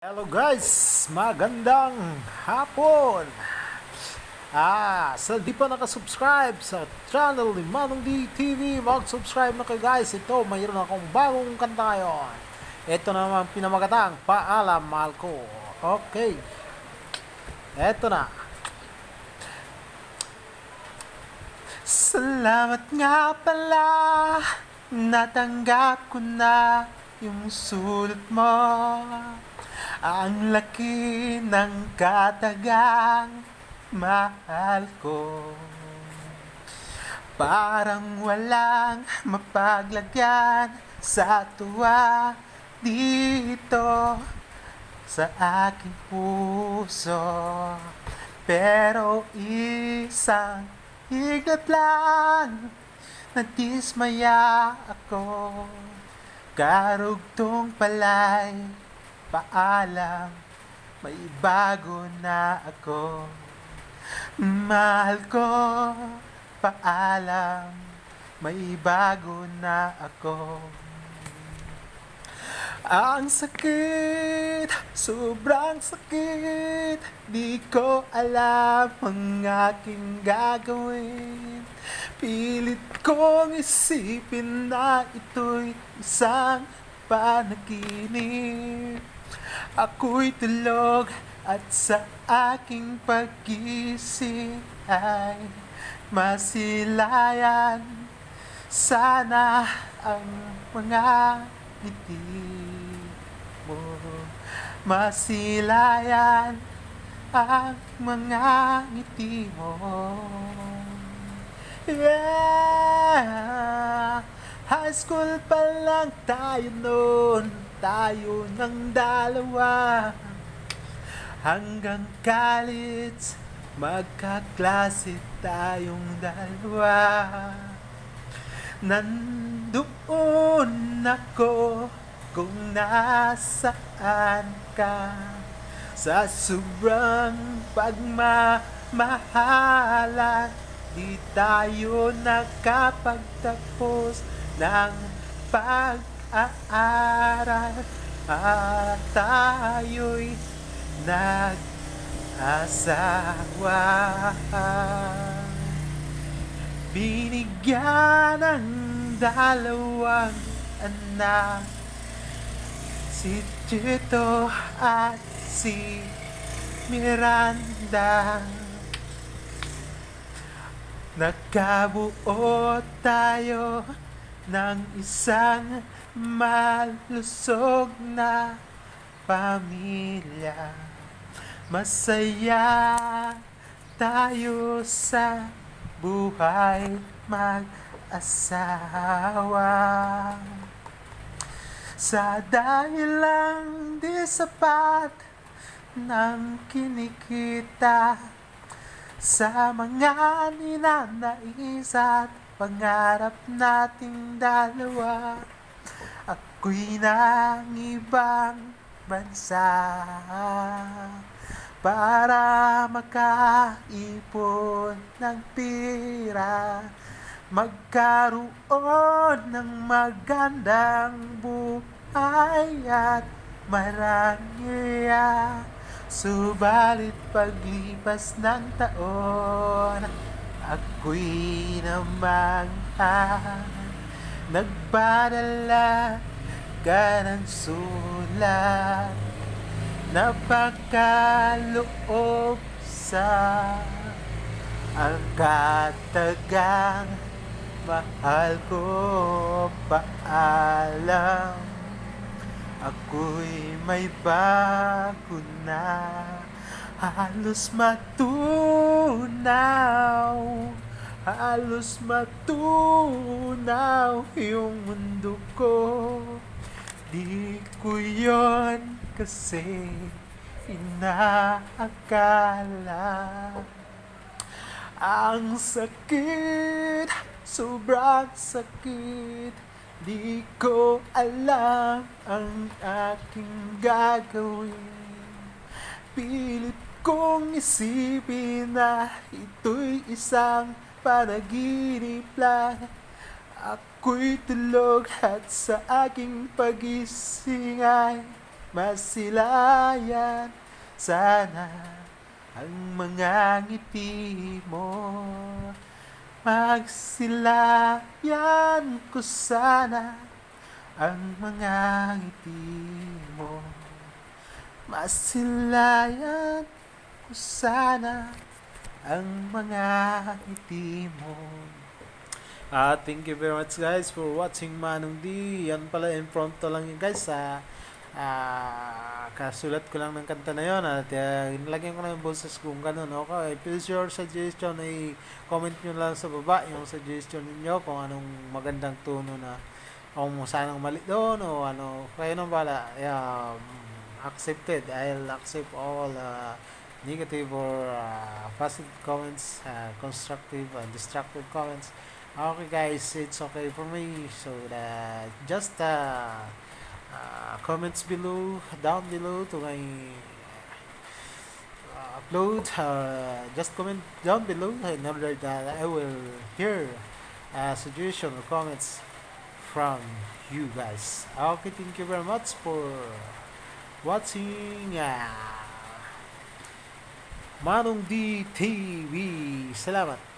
Hello guys! Magandang hapon! Sa di pa nakasubscribe sa channel ni Manong D TV, mag-subscribe na kayo guys. Ito, mayroon akong bagong kanta ngayon. Ito naman pinamagatang Paalam Mahal Ko. Okay, ito na. Salamat nga pala, natanggap ko na yung sulat mo. Ang laki ng katagang mahal ko. Parang walang mapaglagyan sa tuwa dito sa aking puso. Pero isang higlat lang, nadismaya ako. Karugtong pala'y paalam, may bago na ako. Mahal ko, paalam, may bago na ako. Ang sakit, sobrang sakit, di ko alam ang aking gagawin. Pilit kong isipin na ito'y isang panaginip. Ako'y tulog at sa aking pag-isip ay masilayan. Sana ang mga ngiti mo, masilayan ang mga ngiti mo. Yeah! High school pa lang tayo noon, tayo ng dalawa. Hanggang college, magkaklase tayong dalawa. Nandoon ako kung nasaan ka, sa sobrang pagmamahalan. Di tayo nakapagtapos ng pag-aaral at tayo'y nag-asawa. Binigyan ng dalawang anak, si Chito at si Miranda. Nagkabuo tayo ng isang malusog na pamilya. Masaya tayo sa buhay mag-asawa. Sa dahilang di sapat ng kinikita, sa mga ninanais at pangarap nating dalawa, ako'y nang ibang bansa para makaipon ng pira, magkaroon ng magandang buhay at marangya. Subalit paglipas ng taon, ako'y namangha, nagpadala ka ng sulat, napakaloob sa ang katagang mahal ko. Paalam, ako'y may bago na, halos matunaw yung mundo ko. Di ko yun kasi inaakala. Ang sakit, sobrang sakit, di ko alam ang aking gagawin. Pilit kong isipin na ito'y isang panaginip lang. Ako'y tulog at sa aking pagising ay Masilayan sana ang mga ngiti mo. Magsilayan ko sana ang mga ngiti mo. Masilayan ko sana ang mga ngiti mo. Thank you very much guys for watching Manong D. Yan pala, impromptu lang yun guys. Kasulat ko lang ng kanta na yun at nilagyan ko na yung boses kung ganun. Okay, please your suggestion ay comment nyo lang sa baba yung suggestion ninyo kung anong magandang tono na kung saan ang mali doon o ano. Kayo nang bala. Accepted. I'll accept all negative or positive comments, constructive and destructive comments. Okay guys, it's okay for me. So just comments below, down below to my upload. Just comment down below in order that I will hear suggestion or comments from you guys. Okay, thank you very much for watching Manong D TV. Salamat.